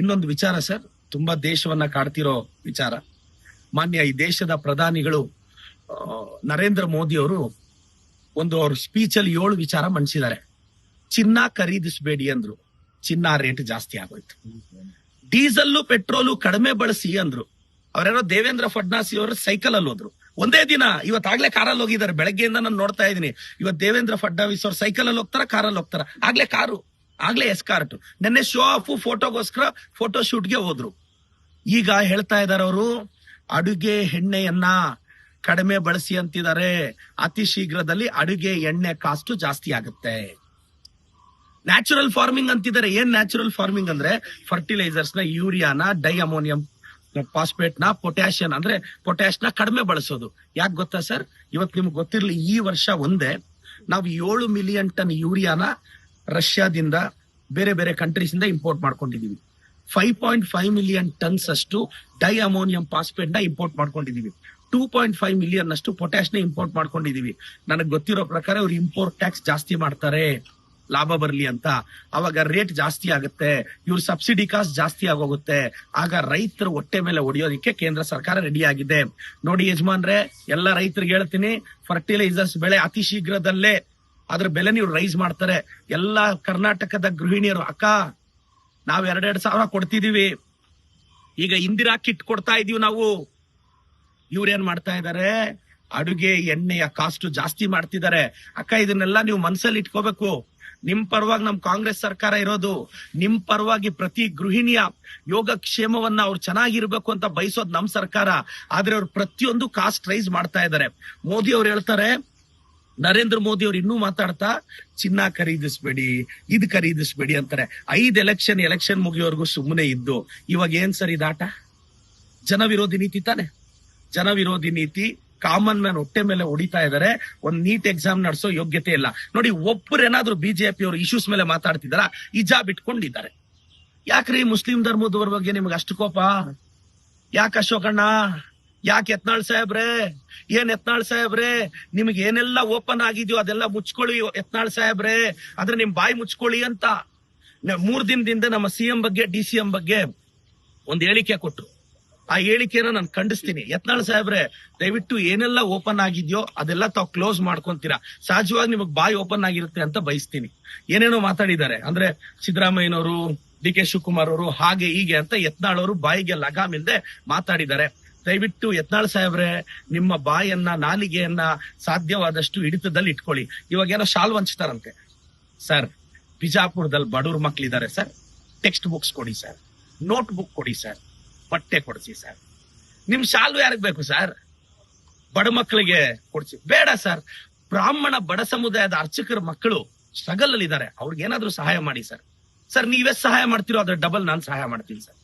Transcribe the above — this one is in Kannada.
ಇನ್ನೊಂದು ವಿಚಾರ ಸರ್, ತುಂಬಾ ದೇಶವನ್ನ ಕಾಡ್ತಿರೋ ವಿಚಾರ. ಮಾನ್ಯ ಈ ದೇಶದ ಪ್ರಧಾನಿಗಳು ನರೇಂದ್ರ ಮೋದಿ ಅವರು ಅವ್ರ ಸ್ಪೀಚ್ ಅಲ್ಲಿ 7 ವಿಚಾರ ಮಂಡಿಸಿದ್ದಾರೆ. ಚಿನ್ನ ಖರೀದಿಸಬೇಡಿ ಅಂದ್ರು, ಚಿನ್ನ ರೇಟ್ ಜಾಸ್ತಿ ಆಗೋಯ್ತು. ಡೀಸೆಲ್ ಪೆಟ್ರೋಲು ಕಡಿಮೆ ಬಳಸಿ ಅಂದ್ರು. ಅವರೇನೋ ದೇವೇಂದ್ರ ಫಡ್ನಾಸಿ ಅವರು ಸೈಕಲ್ ಅಲ್ಲಿ ಹೋದ್ರು. ಒಂದೇ ದಿನ ಇವತ್ತಾಗ್ಲೇ ಕಾರಲ್ಲಿ ಹೋಗಿದ್ದಾರೆ. ಬೆಳಗ್ಗೆಯಿಂದ ನಾನು ನೋಡ್ತಾ ಇದ್ದೀನಿ. ಇವತ್ತು ದೇವೇಂದ್ರ ಫಡ್ನವೀಸ್ ಅವ್ರು ಸೈಕಲ್ ಅಲ್ಲಿ ಹೋಗ್ತಾರ, ಕಾರಲ್ಲಿ ಹೋಗ್ತಾರ. ಆಗ್ಲೇ ಎಸ್ಕಾರ್ಟ್. ನೆನ್ನೆ ಶೋ ಆಫ್ ಫೋಟೋಗೋಸ್ಕರ ಫೋಟೋ ಶೂಟ್ಗೆ ಹೋದ್ರು. ಈಗ ಹೇಳ್ತಾ ಇದಾರೆ ಅವರು ಅಡುಗೆ ಎಣ್ಣೆಯನ್ನ ಕಡಿಮೆ ಬಳಸಿ ಅಂತಿದ್ದಾರೆ. ಅತಿ ಶೀಘ್ರದಲ್ಲಿ ಅಡುಗೆ ಎಣ್ಣೆ ಕಾಸ್ಟ್ ಜಾಸ್ತಿ ಆಗುತ್ತೆ. ನ್ಯಾಚುರಲ್ ಫಾರ್ಮಿಂಗ್ ಅಂತಿದ್ದಾರೆ. ಏನ್ ನ್ಯಾಚುರಲ್ ಫಾರ್ಮಿಂಗ್ ಅಂದ್ರೆ ಫರ್ಟಿಲೈಸರ್ಸ್ ನ, ಯೂರಿಯಾನ, ಡೈ ಅಮೋನಿಯಂ ಫಾಸ್ಫೇಟ್ ನ, ಪೊಟ್ಯಾಷಿಯಂ ಅಂದ್ರೆ ಪೊಟ್ಯಾಶ್ ನ ಕಡಿಮೆ ಬಳಸೋದು. ಯಾಕೆ ಗೊತ್ತಾ ಸರ್? ಇವತ್ತು ನಿಮ್ಗೆ ಗೊತ್ತಿರ್ಲಿ, ಈ ವರ್ಷ ಒಂದೇ ನಾವು 7 ಮಿಲಿಯನ್ ಟನ್ ಯೂರಿಯಾನ ರಷ್ಯಾದಿಂದ, ಬೇರೆ ಬೇರೆ ಕಂಟ್ರೀಸ್ ಇಂದ ಇಂಪೋರ್ಟ್ ಮಾಡ್ಕೊಂಡಿದೀವಿ. 5.5 ಮಿಲಿಯನ್ ಟನ್ಸ್ ಅಷ್ಟು ಡೈ ಅಮೋನಿಯಂ ಫಾಸ್ಫೇಟ್ ನ ಇಂಪೋರ್ಟ್ ಮಾಡ್ಕೊಂಡಿದೀವಿ. 2.5 ಮಿಲಿಯನ್ ಅಷ್ಟು ಪೊಟ್ಯಾಶ್ ನ ಇಂಪೋರ್ಟ್ ಮಾಡ್ಕೊಂಡಿದೀವಿ. ನನಗೆ ಗೊತ್ತಿರೋ ಪ್ರಕಾರ ಅವ್ರು ಇಂಪೋರ್ಟ್ ಟ್ಯಾಕ್ಸ್ ಜಾಸ್ತಿ ಮಾಡ್ತಾರೆ, ಲಾಭ ಬರ್ಲಿ ಅಂತ. ಅವಾಗ ರೇಟ್ ಜಾಸ್ತಿ ಆಗುತ್ತೆ, ಇವ್ರ ಸಬ್ಸಿಡಿ ಕಾಸ್ಟ್ ಜಾಸ್ತಿ ಆಗೋಗುತ್ತೆ. ಆಗ ರೈತರ ಹೊಟ್ಟೆ ಮೇಲೆ ಹೊಡೆಯೋದಿಕ್ಕೆ ಕೇಂದ್ರ ಸರ್ಕಾರ ರೆಡಿ ಆಗಿದೆ. ನೋಡಿ ಯಜಮಾನ್ರೆ, ಎಲ್ಲ ರೈತರಿಗೆ ಹೇಳ್ತೀನಿ, ಫರ್ಟಿಲೈಸರ್ಸ್ ಬೆಳೆ ಅತಿ ಶೀಘ್ರದಲ್ಲೇ ಅದ್ರ ಬೆಲೆ ನೀವು ರೈಸ್ ಮಾಡ್ತಾರೆ. ಎಲ್ಲ ಕರ್ನಾಟಕದ ಗೃಹಿಣಿಯರು, ಅಕ್ಕ ನಾವ್ 2,000 ಕೊಡ್ತಿದೀವಿ, ಈಗ ಇಂದಿರಾ ಕಿಟ್ ಕೊಡ್ತಾ ಇದೀವಿ ನಾವು. ಇವ್ರೇನ್ ಮಾಡ್ತಾ ಇದಾರೆ? ಅಡುಗೆ ಎಣ್ಣೆಯ ಕಾಸ್ಟ್ ಜಾಸ್ತಿ ಮಾಡ್ತಿದ್ದಾರೆ. ಅಕ್ಕ, ಇದನ್ನೆಲ್ಲ ನೀವು ಮನಸ್ಸಲ್ಲಿ ಇಟ್ಕೋಬೇಕು. ನಿಮ್ ಪರವಾಗಿ ನಮ್ ಕಾಂಗ್ರೆಸ್ ಸರ್ಕಾರ ಇರೋದು. ನಿಮ್ ಪರವಾಗಿ ಪ್ರತಿ ಗೃಹಿಣಿಯ ಯೋಗಕ್ಷೇಮವನ್ನ ಅವ್ರು ಚೆನ್ನಾಗಿರ್ಬೇಕು ಅಂತ ಬಯಸೋದು ನಮ್ ಸರ್ಕಾರ. ಆದ್ರೆ ಅವ್ರು ಪ್ರತಿಯೊಂದು ಕಾಸ್ಟ್ ರೈಸ್ ಮಾಡ್ತಾ ಇದ್ದಾರೆ. ಮೋದಿ ಅವ್ರು ಹೇಳ್ತಾರೆ, ನರೇಂದ್ರ ಮೋದಿ ಅವ್ರು ಇನ್ನೂ ಮಾತಾಡ್ತಾ ಚಿನ್ನ ಖರೀದಿಸ್ಬೇಡಿ, ಇದು ಖರೀದಿಸ್ಬೇಡಿ ಅಂತಾರೆ. 5 ಎಲೆಕ್ಷನ್ ಮುಗಿಯೋರ್ಗು ಸುಮ್ಮನೆ ಇದ್ದು ಇವಾಗ ಏನ್ ಸರ್ ಇದಾಟ? ಜನವಿರೋಧಿ ನೀತಿ ತಾನೆ. ಜನವಿರೋಧಿ ನೀತಿ. ಕಾಮನ್ ಮ್ಯಾನ್ ಹೊಟ್ಟೆ ಮೇಲೆ ಹೊಡಿತಾ ಇದಾರೆ. ಒಂದ್ ನೀಟ್ ಎಕ್ಸಾಮ್ ನಡೆಸೋ ಯೋಗ್ಯತೆ ಇಲ್ಲ. ನೋಡಿ, ಒಬ್ಬರೇನಾದ್ರೂ ಬಿಜೆಪಿ ಅವರು ಇಶ್ಯೂಸ್ ಮೇಲೆ ಮಾತಾಡ್ತಿದಾರ? ಹಿಜಾಬ್ ಇಟ್ಕೊಂಡಿದ್ದಾರೆ. ಯಾಕ್ರಿ ಮುಸ್ಲಿಂ ಧರ್ಮದವ್ರ ಬಗ್ಗೆ ನಿಮ್ಗೆ ಅಷ್ಟು ಕೋಪ? ಯಾಕೆ ಅಶೋಕಣ್ಣ? ಯಾಕೆ ಯತ್ನಾಳ್ ಸಾಹೇಬ್ರೆ? ಯತ್ನಾಳ್ ಸಾಹೇಬ್ರೆ, ನಿಮ್ಗೆ ಏನೆಲ್ಲ ಓಪನ್ ಆಗಿದ್ಯೋ ಅದೆಲ್ಲ ಮುಚ್ಕೊಳ್ಳಿ ಯತ್ನಾಳ್ ಸಾಹೇಬ್ರೆ. ಆದ್ರೆ ನಿಮ್ ಬಾಯಿ ಮುಚ್ಕೊಳ್ಳಿ ಅಂತ 3 ದಿನದಿಂದ ನಮ್ಮ ಸಿಎಂ ಬಗ್ಗೆ, DCM ಬಗ್ಗೆ ಒಂದ್ ಹೇಳಿಕೆ ಕೊಟ್ರು. ಆ ಹೇಳಿಕೆನ ನಾನು ಖಂಡಿಸ್ತೀನಿ. ಯತ್ನಾಳ್ ಸಾಹೇಬ್ರೆ, ದಯವಿಟ್ಟು ಏನೆಲ್ಲ ಓಪನ್ ಆಗಿದ್ಯೋ ಅದೆಲ್ಲ ತಾವು ಕ್ಲೋಸ್ ಮಾಡ್ಕೊಂತೀರಾ. ಸಹಜವಾಗಿ ನಿಮಗ್ ಬಾಯಿ ಓಪನ್ ಆಗಿರುತ್ತೆ ಅಂತ ಬಯಸ್ತೀನಿ. ಏನೇನೋ ಮಾತಾಡಿದ್ದಾರೆ ಅಂದ್ರೆ ಸಿದ್ದರಾಮಯ್ಯನವರು, DK ಶಿವಕುಮಾರ್ ಅವರು ಹಾಗೆ ಹೀಗೆ ಅಂತ ಯತ್ನಾಳ್ ಅವರು ಬಾಯಿಗೆ ಲಗಾಮಿಲ್ದೆ ಮಾತಾಡಿದ್ದಾರೆ. ದಯವಿಟ್ಟು ಯತ್ನಾಳ್ ಸಾಹೇಬ್ರೆ, ನಿಮ್ಮ ಬಾಯನ್ನ, ನಾಲಿಗೆಯನ್ನ ಸಾಧ್ಯವಾದಷ್ಟು ಹಿಡಿತದಲ್ಲಿ ಇಟ್ಕೊಳ್ಳಿ. ಇವಾಗ ಏನೋ ಶಾಲ್ ಹಂಚ್ತಾರಂತೆ ಸರ್. ಬಿಜಾಪುರದಲ್ಲಿ ಬಡವ್ರ ಮಕ್ಳಿದ್ದಾರೆ ಸರ್, ಟೆಕ್ಸ್ಟ್ ಬುಕ್ಸ್ ಕೊಡಿ ಸರ್, ನೋಟ್ ಬುಕ್ ಕೊಡಿ ಸರ್, ಬಟ್ಟೆ ಕೊಡಿಸಿ ಸರ್. ನಿಮ್ ಶಾಲು ಯಾರಿಗ್ ಬೇಕು ಸರ್? ಬಡ ಮಕ್ಕಳಿಗೆ ಕೊಡಿಸಿ. ಬೇಡ ಸರ್, ಬ್ರಾಹ್ಮಣ ಬಡ ಸಮುದಾಯದ ಅರ್ಚಕರ ಮಕ್ಕಳು ಸ್ಟ್ರಗಲ್ ಅಲ್ಲಿ ಇದ್ದಾರೆ, ಅವ್ರಿಗೇನಾದ್ರೂ ಸಹಾಯ ಮಾಡಿ ಸರ್. ಸರ್, ನೀವೆಷ್ಟು ಸಹಾಯ ಮಾಡ್ತಿರೋ ಅದ್ರ ಡಬಲ್ ನಾನು ಸಹಾಯ ಮಾಡ್ತೀನಿ ಸರ್.